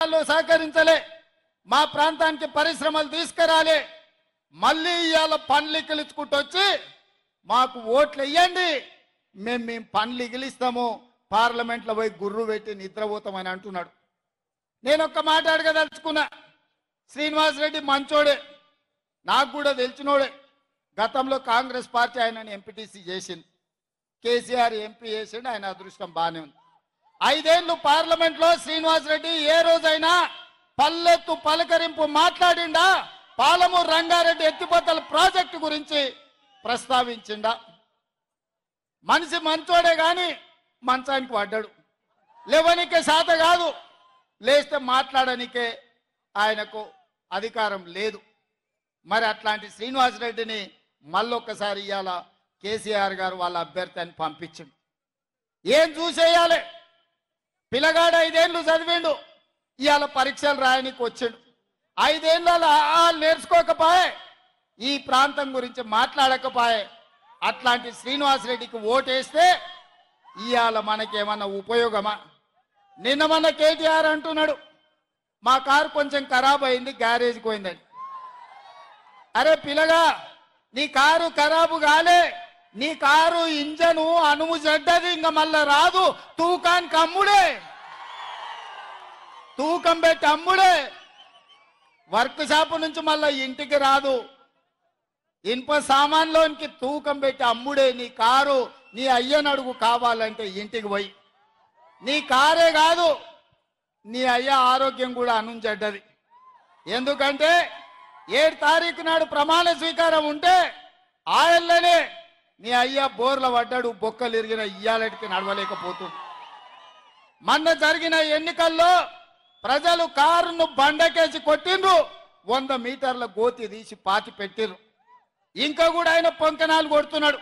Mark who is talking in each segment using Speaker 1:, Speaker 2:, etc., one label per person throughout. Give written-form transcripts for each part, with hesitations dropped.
Speaker 1: సహకరించలే, మా ప్రాంతానికి పరిశ్రమలు తీసుకురాలే, మళ్ళీ ఇవాళ పనులు ఇగిలించుకుంటూ వచ్చి మాకు ఓట్లు వేయండి, మేము పనులు ఇగిలిస్తాము, పార్లమెంట్లో పోయి గుర్రు పెట్టి నిద్రపోతామని అంటున్నాడు. నేను ఒక్క మాట అడగదలుచుకున్నా. శ్రీనివాస్ రెడ్డి మంచోడే, నాకు కూడా తెలిసినోడే. గతంలో కాంగ్రెస్ పార్టీ ఆయనని ఎంపీటీసీ చేసింది, కేసీఆర్ ఎంపీ చేసిండు, ఆయన అదృష్టం బాగానే ఉంది. 5 ఏళ్ళు పార్లమెంట్లో శ్రీనివాస్ రెడ్డి ఏ రోజైనా పల్లెత్తు పలకరింపు మాట్లాడిండా? పాలమూరు రంగారెడ్డి ఎత్తిపోతల ప్రాజెక్టు గురించి ప్రస్తావించిండా? మనిషి మంచోడే గాని మంచానికి పడ్డాడు. లేవనికే శాత కాదు, లేస్తే మాట్లాడనికే ఆయనకు అధికారం లేదు. మరి అట్లాంటి శ్రీనివాస్ రెడ్డిని మళ్ళొక్కసారి ఇవాళ కేసీఆర్ గారు వాళ్ళ అభ్యర్థి అని పంపించిండు. ఏం చూసేయాలి? పిల్లగాడు 5 ఏళ్ళు చదివిండు, ఇవాళ పరీక్షలు రాయనికి వచ్చిండు. 5 ఏళ్ళలో నేర్చుకోకపోయే, ఈ ప్రాంతం గురించి మాట్లాడకపోయే. అట్లాంటి శ్రీనివాస్ రెడ్డికి ఓటేస్తే ఇవాళ మనకేమన్నా ఉపయోగమా? నిన్న మన కేటీఆర్ అంటున్నాడు, మా కారు కొంచెం ఖరాబ్ అయింది, గ్యారేజ్కి పోయిందని. అరే పిల్లగా, నీ కారు ఖరాబు కాలే, నీ కారు ఇంజను అనుము చెడ్డది, ఇంకా మళ్ళా రాదు. తూకానికి అమ్ముడే, తూకం పెట్టి అమ్ముడే. వర్క్ షాప్ నుంచి మళ్ళా ఇంటికి రాదు. ఇనుప సామాన్లోనికి తూకం పెట్టి అమ్ముడే. నీ కారు నీ అయ్యనడుగు కావాలంటే ఇంటికి పోయి. నీ కారే కాదు, నీ అయ్య ఆరోగ్యం కూడా అనుంచెడ్డది. ఎందుకంటే 7 తారీఖు నాడు ప్రమాణ స్వీకారం ఉంటే ఆయననే నీ అయ్య బోర్ల పడ్డాడు, బొక్కలు ఇరిగిన, ఇయ్యాలటికి నడవలేకపోతుంది. మొన్న జరిగిన ఎన్నికల్లో ప్రజలు కారును బండకేసి కొట్టిండ్రు, 100 మీటర్ల గోతి తీసి పాతి పెట్టిర్రు. ఇంకా కూడా ఆయన పొంకనాలు కొడుతున్నాడు.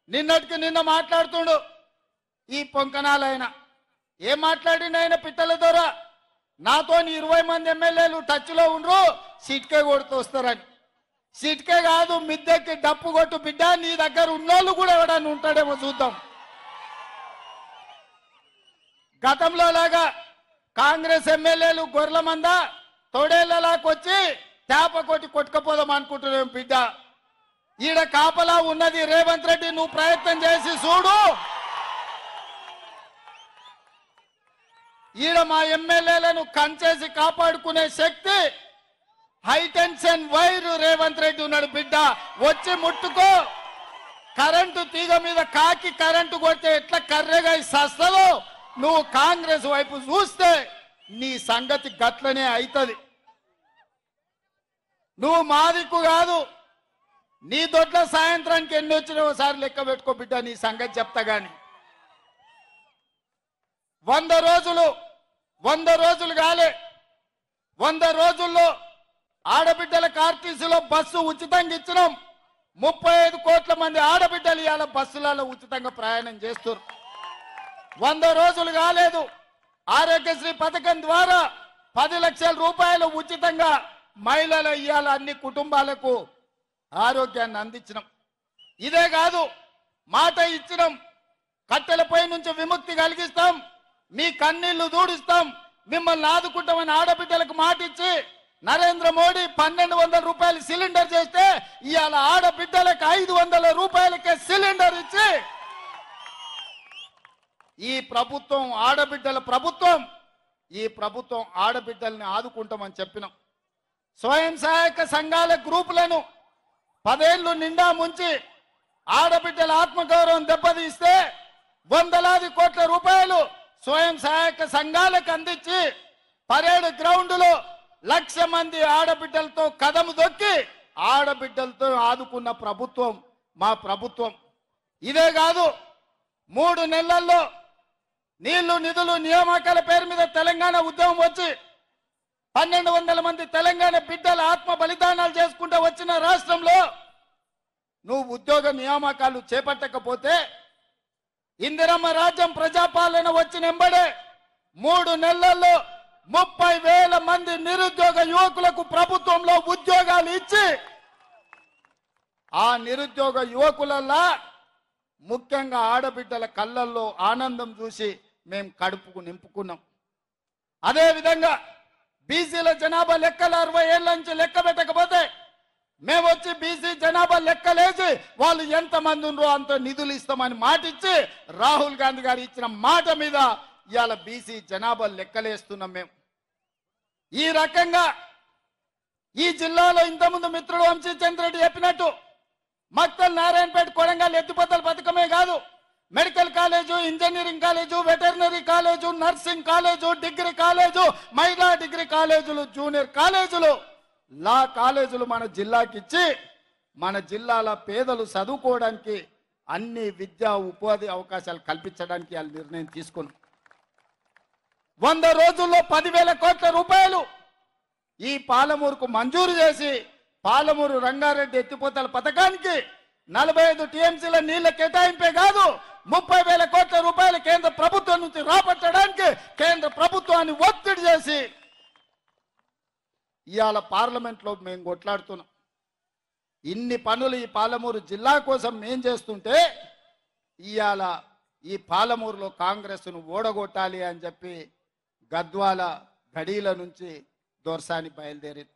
Speaker 1: నిన్నటికి నిన్న మాట్లాడుతుండు ఈ పొంకనాలు. ఆయన ఏం మాట్లాడిండు? ఆయన పిట్టల ద్వారా నాతో 20 మంది ఎమ్మెల్యేలు టచ్లో ఉండ్రు, సిట్కే కొడుతూ వస్తారని. సిట్కే కాదు, మిద్దెక్కి డప్పు కొట్టు బిడ్డ, నీ దగ్గర ఉన్నోళ్ళు కూడా ఎవడన్నా ఉంటాడేమో చూద్దాం. గతంలో లాగా కాంగ్రెస్ ఎమ్మెల్యేలు గొర్రెల మంద తోడేళ్లలాకొచ్చి చేప కొట్టి కొట్టుకపోదాం అనుకుంటున్నాం బిడ్డ. ఈడ కాపలా ఉన్నది రేవంత్ రెడ్డి, నువ్వు ప్రయత్నం చేసి చూడు. ఈడ మా ఎమ్మెల్యేలను కంచేసి కాపాడుకునే శక్తి హైటెన్షన్ వైర్ రేవంత్ రెడ్డి ఉన్నాడు బిడ్డ. వచ్చి ముట్టుకో. కరెంటు తీగ మీద కాకి కరెంటు కొడితే ఎట్లా కర్రెగా సస్తదో, నువ్వు కాంగ్రెస్ వైపు చూస్తే నీ సంగతి గట్లనే అవుతుంది. నువ్వు మాదిక్కు కాదు, నీ దొడ్ల సాయంత్రానికి ఎన్ని వచ్చినా ఒకసారి లెక్క పెట్టుకో బిడ్డ, నీ సంగతి చెప్తా గాని. 100 రోజులు కాలే, 100 రోజుల్లో ఆడబిడ్డలకు ఆర్టీసీలో బస్సు ఉచితంగా ఇచ్చినాం. 35 కోట్ల మంది ఆడబిడ్డలు ఇవాళ బస్సులలో ఉచితంగా ప్రయాణం చేస్తారు. 100 రోజులు కాలేదు, ఆరోగ్యశ్రీ పథకం ద్వారా 10 లక్షల రూపాయలు ఉచితంగా మహిళలు ఇవాళ అన్ని కుటుంబాలకు ఆరోగ్యాన్ని అందించినాం. ఇదే కాదు, మాట ఇచ్చినాం, కట్టెలపై నుంచి విముక్తి కలిగిస్తాం, మీ కన్నీళ్లు దూడిస్తాం, మిమ్మల్ని ఆదుకుంటామని ఆడబిడ్డలకు మాట ఇచ్చి నరేంద్ర మోడీ 1200 రూపాయలు సిలిండర్ చేస్తే ఇవాళ ఆడబిడ్డలకు 500 రూపాయలకే సిలిండర్ ఇచ్చి ఈ ప్రభుత్వం ఆడబిడ్డల ప్రభుత్వం, ఈ ప్రభుత్వం ఆడబిడ్డల్ని ఆదుకుంటామని చెప్పినాం. స్వయం సహాయక సంఘాల గ్రూపులను 10 ఏళ్లు నిండా ముంచి ఆడబిడ్డల ఆత్మగౌరవం దెబ్బతీస్తే 100 కోట్ల రూపాయలు స్వయం సహాయక సంఘాలకు అందించి పరేడ్ గ్రౌండ్లో 1,00,000 మంది ఆడబిడ్డలతో కదము దొక్కి ఆడబిడ్డలతో ఆదుకున్న ప్రభుత్వం మా ప్రభుత్వం. ఇదే కాదు, 3 నెలల్లో నీళ్లు నిధులు నియామకాల పేరు మీద తెలంగాణ ఉద్యమం వచ్చి 1,200 మంది తెలంగాణ బిడ్డల ఆత్మ బలిదానాలు చేసుకుంటూ వచ్చిన రాష్ట్రంలో నువ్వు ఉద్యోగ నియామకాలు చేపట్టకపోతే ఇందిరమ్మ రాజ్యం ప్రజాపాలన వచ్చిన ఎంబడే 3 నెలల్లో 30,000 మంది నిరుద్యోగ యువకులకు ప్రభుత్వంలో ఉద్యోగాలు ఇచ్చి ఆ నిరుద్యోగ యువకులలా ముఖ్యంగా ఆడబిడ్డల కళ్ళల్లో ఆనందం చూసి మేము కడుపుకు నింపుకున్నాం. అదే విధంగా బీసీల జనాభా లెక్కలు 60 ఏళ్ల నుంచి లెక్క పెట్టకపోతే మేము వచ్చి బీసీ జనాభా లెక్కలేసి వాళ్ళు ఎంతమంది ఉన్నారో అంత నిధులు ఇస్తామని మాట ఇచ్చి రాహుల్ గాంధీ గారు ఇచ్చిన మాట మీద ఇవాళ బీసీ జనాభా లెక్కలేస్తున్నాం మేము. ఈ రకంగా ఈ జిల్లాలో ఇంతకుముందు మిత్రుడు వంశీచంద్రెడ్డి చెప్పినట్టు మక్తల్, నారాయణపేట, కొడంగల్ ఎత్తిపోతల పథకమే కాదు, medical college, engineering college, veterinary college, nursing college, degree college, మహిళా డిగ్రీ కాలేజీలు, జూనియర్ కాలేజీలు, లా కాలేజీలు మన జిల్లాకి ఇచ్చి మన జిల్లాల పేదలు చదువుకోవడానికి అన్ని విద్యా ఉపాధి అవకాశాలు కల్పించడానికి వాళ్ళు నిర్ణయం తీసుకున్నారు. 100 రోజుల్లో 10,000 కోట్ల రూపాయలు ఈ పాలమూరుకు మంజూరు చేసి పాలమూరు రంగారెడ్డి ఎత్తిపోతల పథకానికి 45 టీఎంసీల నీళ్ల కేటాయింపే కాదు 30,000 కోట్ల రూపాయలు కేంద్ర ప్రభుత్వం నుంచి రాబట్టడానికి కేంద్ర ప్రభుత్వాన్ని ఒత్తిడి చేసి ఇవాళ పార్లమెంట్లో మేము కొట్లాడుతున్నాం. ఇన్ని పనులు ఈ పాలమూరు జిల్లా కోసం మేం చేస్తుంటే ఇవాళ ఈ పాలమూరులో కాంగ్రెస్ను ఓడగొట్టాలి అని చెప్పి గద్వాల గడీల నుంచి దొర్సాని బయలుదేరింది.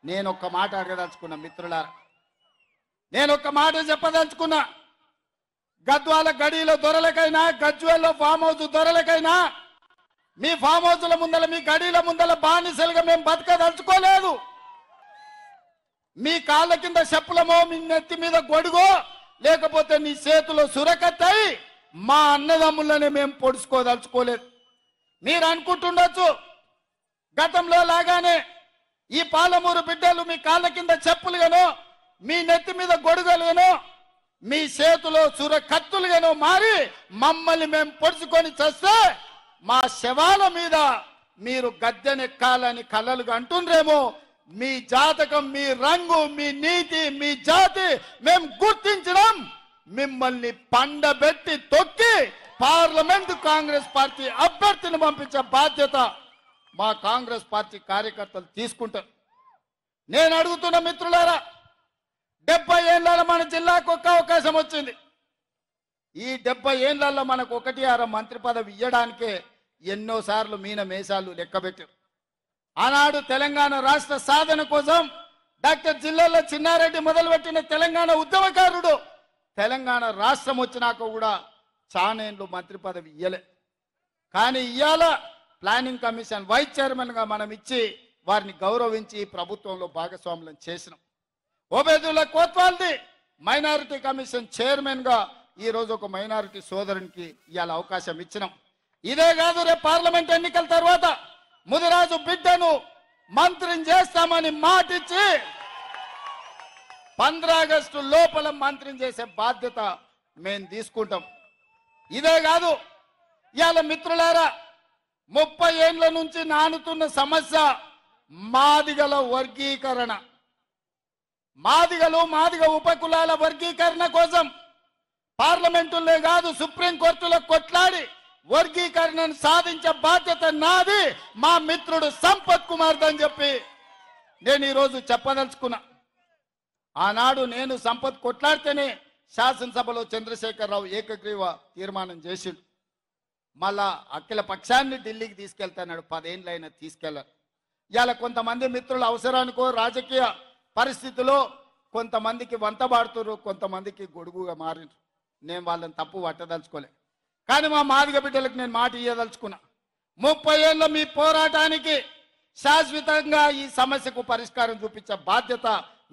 Speaker 1: నేను ఒక్క మాట అడగదలుచుకున్నా మిత్రులారా, నేను ఒక్క మాట చెప్పదలుచుకున్నా. గద్వాల గడీల దొరలకైనా, గజ్వేల్లో ఫామ్ హౌస్ దొరలకైనా మీ ఫామ్ హౌస్ల ముందల, మీ గడీల ముందల బానిసలుగా మేము బతకదలుచుకోలేదు. మీ కాళ్ళ కింద చెప్పులమో, మీ నెత్తి మీద గొడుగో, లేకపోతే నీ చేతిలో సురకత్తాయి మా అన్నదమ్ములనే మేము పొడుచుకోదలుచుకోలేదు. మీరు అనుకుంటుండొచ్చు గతంలో లాగానే ఈ పాలమూరు బిడ్డలు మీ కాళ్ళ కింద చెప్పులుగానో, మీ నెత్తి మీద గొడుగలుగానో, మీ చేతిలో సుర కత్తులుగానో మారి మమ్మల్ని మేము పొడుచుకొని చేస్తే మా శవాల మీద మీరు గద్దెనెక్కాలని కలలుగా అంటుండ్రేమో. మీ జాతకం, మీ రంగు, మీ నీతి, మీ జాతి మేము గుర్తించడం, మిమ్మల్ని పండబెట్టి తొక్కి పార్లమెంట్ కాంగ్రెస్ పార్టీ అభ్యర్థిని పంపించే బాధ్యత మా కాంగ్రెస్ పార్టీ కార్యకర్తలు తీసుకుంటారు. నేను అడుగుతున్న మిత్రులారా, 70 ఏళ్లలో మన జిల్లాకు ఒక్క అవకాశం వచ్చింది. ఈ 70 ఏళ్లలో మనకు 1-6 మంత్రి పదవి ఇవ్వడానికే ఎన్నోసార్లు మీన మేషాలు లెక్కబెట్టారు. ఆనాడు తెలంగాణ రాష్ట్ర సాధన కోసం డాక్టర్ జిల్లాలో చిన్నారెడ్డి మొదలుపెట్టిన తెలంగాణ ఉద్యమకారుడు తెలంగాణ రాష్ట్రం వచ్చినాక కూడా చానేళ్ళు మంత్రి పదవి ఇయ్యలే. కానీ ఇవాళ ప్లానింగ్ కమిషన్ వైస్ చైర్మన్గా మనం ఇచ్చి వారిని గౌరవించి ప్రభుత్వంలో భాగస్వాములను చేసినాం. ఓబేదుల్లా కోత్వాల్ది మైనారిటీ కమిషన్ చైర్మన్గా ఈరోజు ఒక మైనారిటీ సోదరునికి ఇవాళ అవకాశం ఇచ్చినాం. ఇదే కాదు, రేపు పార్లమెంట్ ఎన్నికల తర్వాత ముదిరాజు బిడ్డను మంత్రిని చేస్తామని మాటిచ్చి 15 ఆగస్టు లోపల మంత్రిని చేసే బాధ్యత మేము తీసుకుంటాం. ఇదే కాదు, ఇవాళ మిత్రులారా 30 ఏళ్ల నుంచి నానుతున్న సమస్య మాదిగల వర్గీకరణ. మాదిగలు, మాదిగ ఉపకులాల వర్గీకరణ కోసం పార్లమెంటులే కాదు సుప్రీంకోర్టులో కొట్లాడి వర్గీకరణను సాధించే బాధ్యత నాది, మా మిత్రుడు సంపత్ కుమార్ అని చెప్పి నేను ఈరోజు చెప్పదలుచుకున్నా. ఆనాడు నేను సంపత్ కొట్లాడితేనే శాసనసభలో చంద్రశేఖరరావు ఏకగ్రీవ తీర్మానం చేసిండు. మళ్ళా అఖిల పక్షాన్ని ఢిల్లీకి తీసుకెళ్తాడు. 10 ఏళ్ళైనా తీసుకెళ్ళారు. ఇవాళ కొంతమంది మిత్రుల అవసరానికో రాజకీయ పరిస్థితిలో కొంతమందికి వంతబాడుతున్నారు, కొంతమందికి గొడుగుగా మారినారు. నేను వాళ్ళని తప్పు పట్టదలుచుకోలే. కానీ మా మాదిగ బిడ్డలకు నేను మాట ఇయ్యదలుచుకున్నా. 30 ఏళ్ళ మీ పోరాటానికి శాశ్వతంగా ఈ సమస్యకు పరిష్కారం చూపించే బాధ్యత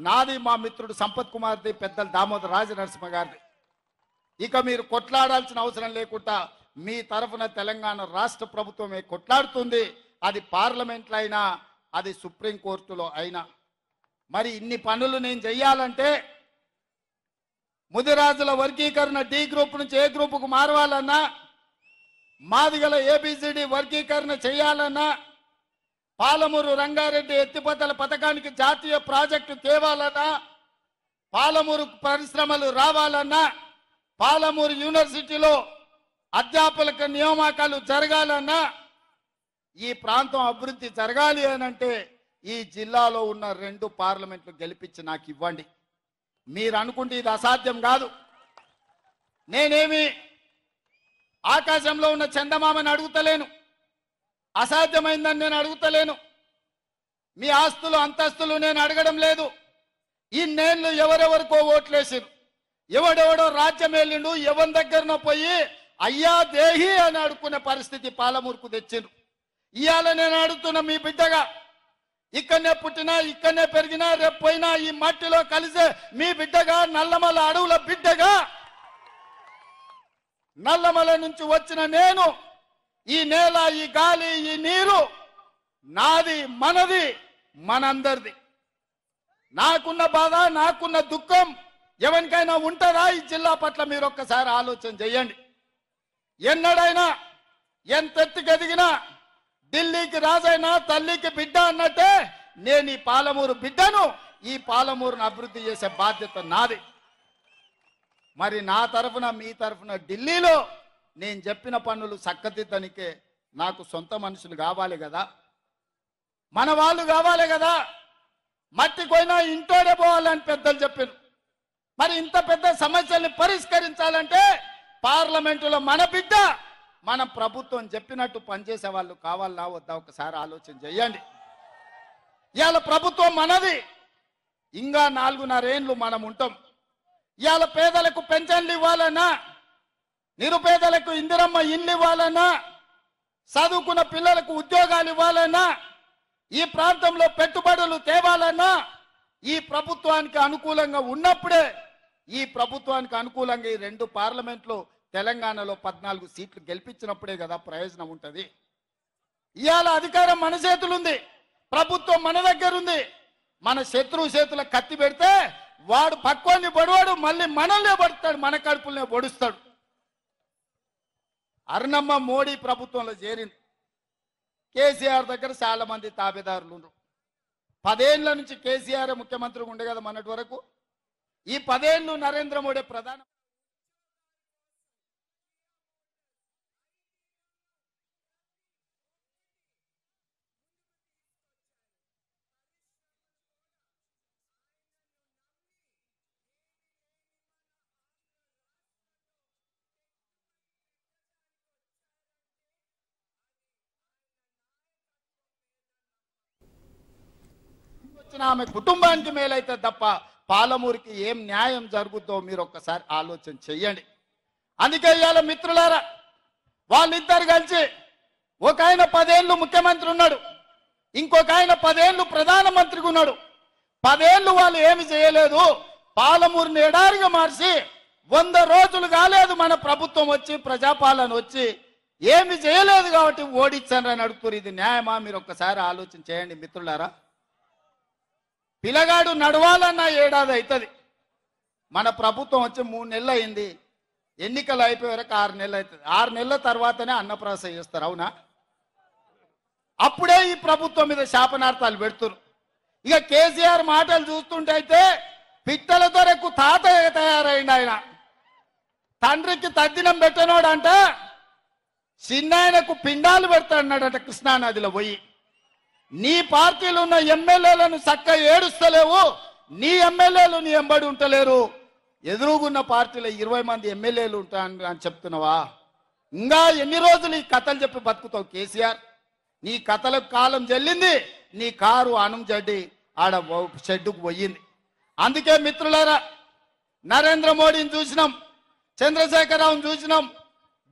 Speaker 1: నాది, మా మిత్రుడు సంపత్ కుమార్ది, పెద్దలు దామోదర్ రాజనరసింహ గారిది. ఇక మీరు కొట్లాడాల్సిన అవసరం లేకుండా మీ తరఫున తెలంగాణ రాష్ట్ర ప్రభుత్వమే కొట్లాడుతుంది. అది పార్లమెంట్లో అయినా, అది సుప్రీంకోర్టులో అయినా. మరి ఇన్ని పనులు నేను చెయ్యాలంటే ముదిరాజుల వర్గీకరణ డి గ్రూప్ నుంచి ఏ గ్రూపుకు మారవాలన్నా, మాదిగల ఏబిసిడి వర్గీకరణ చేయాలన్నా, పాలమూరు రంగారెడ్డి ఎత్తిపోతల పథకానికి జాతీయ ప్రాజెక్టు తేవాలన్నా, పాలమూరు పరిశ్రమలు రావాలన్నా, పాలమూరు యూనివర్సిటీలో అధ్యాపకుల నియామకాలు జరగాలన్నా, ఈ ప్రాంతం అభివృద్ధి జరగాలి అనంటే ఈ జిల్లాలో ఉన్న 2 పార్లమెంట్లు గెలిపించి నాకు ఇవ్వండి. మీరు అనుకుంటే ఇది అసాధ్యం కాదు. నేనేమి ఆకాశంలో ఉన్న చందమామని అడుగుతలేను, అసాధ్యమైందని నేను అడుగుతలేను. మీ ఆస్తులు అంతస్తులు నేను అడగడం లేదు. ఇన్నేళ్ళు ఎవరెవరికో ఓట్లేసిరు, ఎవడెవడో రాజ్యం వెళ్ళిండు, ఎవరి దగ్గరనో పోయి అయ్యా దేహి అని అడుక్కునే పరిస్థితి పాలమూరుకు తెచ్చిండ్రు. ఇవాళ నేను అడుగుతున్న మీ బిడ్డగా, ఇక్కడనే పుట్టినా ఇక్కడనే పెరిగినా రేపు పోయినా ఈ మట్టిలో కలిసే మీ బిడ్డగా, నల్లమల అడవుల బిడ్డగా, నల్లమల నుంచి వచ్చిన నేను ఈ నేల, ఈ గాలి, ఈ నీరు నాది, మనది, మనందరిది. నాకున్న బాధ, నాకున్న దుఃఖం ఎవరికైనా ఉంటుందా ఈ జిల్లా పట్ల? మీరు ఒక్కసారి ఆలోచన చేయండి. ఎన్నడైనా ఎంతెత్తుకు ఎదిగినా ఢిల్లీకి రాజైనా తల్లికి బిడ్డ అన్నట్టే నేను ఈ పాలమూరు బిడ్డను, ఈ పాలమూరును అభివృద్ధి చేసే బాధ్యత నాది. మరి నా తరఫున మీ తరఫున ఢిల్లీలో నేను చెప్పిన పనులు చక్కదిద్దనికే నాకు సొంత మనుషులు కావాలి కదా, మన వాళ్ళు కావాలి కదా. మట్టి పోయినా ఇంటోడే పోవాలని పెద్దలు చెప్పారు. మరి ఇంత పెద్ద సమస్యల్ని పరిష్కరించాలంటే పార్లమెంటులో మన బిడ్డ, మన ప్రభుత్వం చెప్పినట్టు పనిచేసే వాళ్ళు కావాలా వద్దా ఒకసారి ఆలోచన చేయండి. ఇవాళ ప్రభుత్వం మనది, ఇంకా 4.5 ఏళ్ళు మనం ఉంటాం. ఇవాళ పేదలకు పెన్షన్లు ఇవ్వాలన్నా, నిరుపేదలకు ఇందిరమ్మ ఇల్లు ఇవ్వాలన్నా, చదువుకున్న పిల్లలకు ఉద్యోగాలు ఇవ్వాలన్నా, ఈ ప్రాంతంలో పెట్టుబడులు తేవాలన్నా ఈ ప్రభుత్వానికి అనుకూలంగా ఉన్నప్పుడే, ఈ ప్రభుత్వానికి అనుకూలంగా ఈ 2 పార్లమెంట్లు తెలంగాణలో 14 సీట్లు గెలిపించినప్పుడే కదా ప్రయోజనం ఉంటుంది. ఇవాళ అధికారం మన చేతులుంది, ప్రభుత్వం మన దగ్గర ఉంది. మన శత్రువు చేతుల కత్తి పెడితే వాడు పక్వాన్ని పడివాడు మళ్ళీ మనల్నే పడుతాడు, మన కడుపులనే పొడుస్తాడు. అరుణమ్మ మోడీ ప్రభుత్వంలో చేరింది. కేసీఆర్ దగ్గర చాలా మంది తాబేదారులు ఉన్నారు. 10 ఏళ్ల నుంచి కేసీఆర్ ముఖ్యమంత్రిగా ఉండే కదా మొన్నటి వరకు. ఈ 10 ఏళ్ళు నరేంద్ర మోడీ ప్రధాన ఆమె కుటుంబానికి మేలైతే తప్ప పాలమూరుకి ఏం న్యాయం జరుగుతుందో మీరు ఒక్కసారి ఆలోచన చెయ్యండి. అందుకే ఇవాళ మిత్రులారా, వాళ్ళిద్దరు కలిసి ఒక ఆయన 10 ఏళ్ళు ముఖ్యమంత్రి ఉన్నాడు, ఇంకొక ఆయన 10 ఏళ్ళు ప్రధానమంత్రిగా ఉన్నాడు. 10 ఏళ్ళు వాళ్ళు ఏమి చేయలేదు, పాలమూరుని ఎడారిగా మార్చి 100 రోజులు కాలేదు మన ప్రభుత్వం వచ్చి, ప్రజాపాలన వచ్చి ఏమి చేయలేదు కాబట్టి ఓడించారని అడుగుతారు. ఇది న్యాయమా? మీరు ఒక్కసారి ఆలోచన చేయండి మిత్రులారా. పిల్లగాడు నడవాలన్న ఏడాది అవుతుంది. మన ప్రభుత్వం వచ్చి 3 నెలలు అయింది, ఎన్నికలు అయిపోయే వరకు 6 నెలలు అవుతుంది. 6 నెలల తర్వాతనే అన్నప్రాస చేస్తారు, అవునా? అప్పుడే ఈ ప్రభుత్వం మీద శాపనార్థాలు పెడుతున్నారు. ఇక కేసీఆర్ మాటలు చూస్తుంటే అయితే పిట్టలతో ఎక్కువ తాత తయారైంది. ఆయన తండ్రికి తద్దినం పెట్టనోడంట చిన్నాయనకు పిండాలు పెడతాడన్నాడట కృష్ణానదిలో పోయి. నీ పార్టీలో ఉన్న ఎమ్మెల్యేలను చక్కగా ఏడుస్తలేవు, నీ ఎమ్మెల్యేలు నీ ఎంబడి ఉంటలేరు, ఎదురుగున్న పార్టీలో 20 మంది ఎమ్మెల్యేలు ఉంటాను అని చెప్తున్నావా? ఇంకా ఎన్ని రోజులు ఈ కథలు చెప్పి బతుకుతావు కేసీఆర్? నీ కథలకు కాలం చెల్లింది, నీ కారు అణం జడ్డి ఆడ షెడ్డుకు పోయింది. అందుకే మిత్రులారా, నరేంద్ర మోడీని చూసినాం, చంద్రశేఖరరావుని చూసినాం,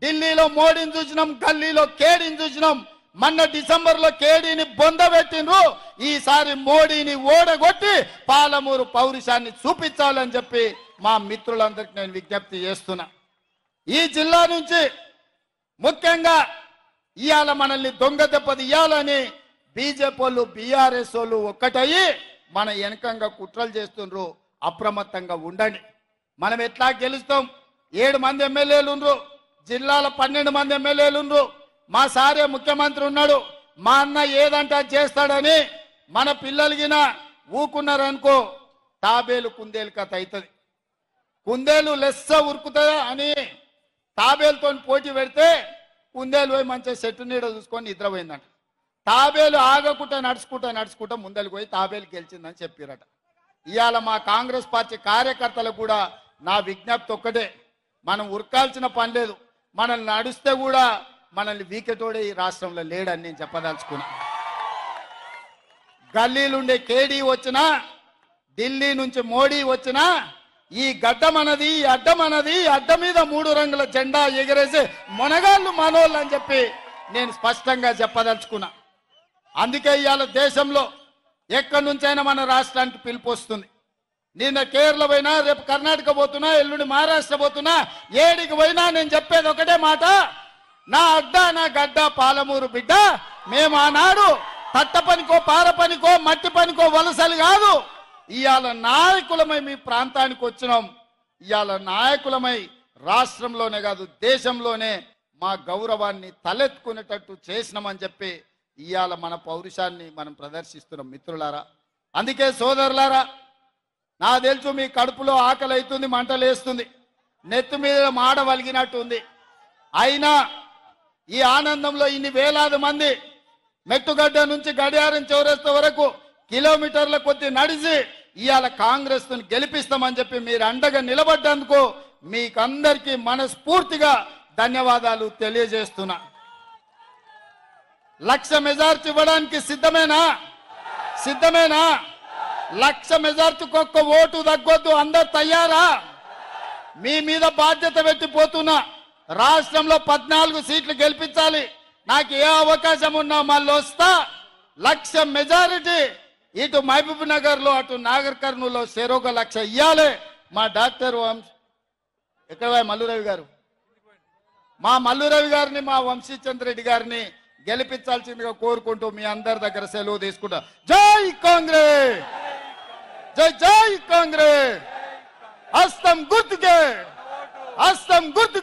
Speaker 1: ఢిల్లీలో మోడీని చూసినాం, గల్లీలో కేడీని చూసినాం. మొన్న డిసెంబర్లో కేడీని బొందబెట్టిండ్రు. ఈసారి మోడీని ఓడగొట్టి పాలమూరు పౌరుషాన్ని చూపించాలని చెప్పి మా మిత్రులందరికీ నేను విజ్ఞప్తి చేస్తున్నా. ఈ జిల్లా నుంచి ముఖ్యంగా ఇవాళ మనల్ని దొంగ దెబ్బది ఇవ్వాలని బీజేపీ వాళ్ళు, బీఆర్ఎస్ వాళ్ళు ఒక్కటయ్యి మన వెనకంగా కుట్రలు చేస్తుండ్రు. అప్రమత్తంగా ఉండండి. మనం ఎట్లా గెలుస్తాం? 7 మంది ఎమ్మెల్యేలు ఉండ్రు, జిల్లాలో 12 మంది ఎమ్మెల్యేలు ఉండ్రు. మా సారే ముఖ్యమంత్రి ఉన్నాడు, మా అన్న ఏదంటే చేస్తాడని మన పిల్లలకిన ఊకున్నారనుకో తాబేలు కుందేలు కథ అవుతుంది. కుందేలు లెస్స ఉరుకుతుందా అని తాబేలుతో పోటీ పెడితే కుందేలు పోయి మంచిగా చెట్టు నీడ చూసుకొని నిద్రపోయిందంట. తాబేలు ఆగకుండా నడుచుకుంటా ముందరికి పోయి తాబేలు గెలిచిందని చెప్పారట. ఇవాళ మా కాంగ్రెస్ పార్టీ కార్యకర్తలకు కూడా నా విజ్ఞప్తి ఒక్కటే, మనం ఉరకాల్సిన పని లేదు. మనల్ని నడిస్తే కూడా మనల్ని వీకెటోడే ఈ రాష్ట్రంలో లేడని నేను చెప్పదలుచుకున్నా. గల్లీలుండే కేడీ వచ్చినా, ఢిల్లీ నుంచి మోడీ వచ్చినా, ఈ గడ్డ మనది, ఈ అడ్డ మనది, అడ్డ మీద 3 రంగుల జెండా ఎగరేసి మొనగాళ్ళు మనోళ్ళు అని చెప్పి నేను స్పష్టంగా చెప్పదలుచుకున్నా. అందుకే ఇవాళ దేశంలో ఎక్కడి నుంచైనా మన రాష్ట్రానికి పిలుపు వస్తుంది. నిన్న కేరళ పోయినా, రేపు కర్ణాటక పోతున్నా, ఎల్లుండి మహారాష్ట్ర పోతున్నా, ఏడికి పోయినా నేను చెప్పేది ఒకటే మాట, నా అడ్డ నా గడ్డ పాలమూరు బిడ్డ. మేము ఆనాడు తట్ట పనికో, పార పనికో, మట్టి పనికో వలసలు కాదు, ఇవాళ నాయకులమై మీ ప్రాంతానికి వచ్చినాం. ఇవాళ నాయకులమై రాష్ట్రంలోనే కాదు దేశంలోనే మా గౌరవాన్ని తలెత్తుకునేటట్టు చేసినామని చెప్పి ఇవాళ మన పౌరుషాన్ని మనం ప్రదర్శిస్తున్నాం మిత్రులారా. అందుకే సోదరులారా, నా తెలుసు మీ కడుపులో ఆకలి అవుతుంది, మంటలేస్తుంది, నెత్తి మీద మాడ వలిగినట్టు ఉంది. అయినా ఈ ఆనందంలో ఇన్ని వేలాది మంది మెట్టుగడ్డ నుంచి గడియారం చౌరస్తా వరకు కిలోమీటర్ల కొద్ది నడిచి ఇవాళ కాంగ్రెస్ ను గెలిపిస్తామని చెప్పి మీరు అండగా నిలబడ్డందుకు మీకందరికీ మనస్ఫూర్తిగా ధన్యవాదాలు తెలియజేస్తున్నా. 1,00,000 మెజార్టీ ఇవ్వడానికి సిద్ధమేనా? 1,00,000 మెజార్టీకి ఒక్క ఓటు తగ్గొద్దు, అందరు తయారా? మీ మీద బాధ్యత పెట్టిపోతున్నా. రాష్ట్రంలో 14 సీట్లు గెలిపించాలి. నాకు ఏ అవకాశం ఉన్నా మళ్ళీ వస్తా. 1,00,000 మెజారిటీ ఇటు మహబూబ్ నగర్ లో, అటు నాగర్ కర్నూలులో చెరొక 1,00,000 ఇయ్యాలి. మా డాక్టర్ ఎక్కడ మల్లురవి గారు, మా మల్లురవి గారిని, మా వంశీచంద్ర రెడ్డి గారిని గెలిపించాల్సిందిగా కోరుకుంటూ మీ అందరి దగ్గర సెలవు తీసుకుంటా. జై కాంగ్రెస్, జై జై కాంగ్రెస్. హస్తం గుర్తుకే, హస్తం గుర్తు.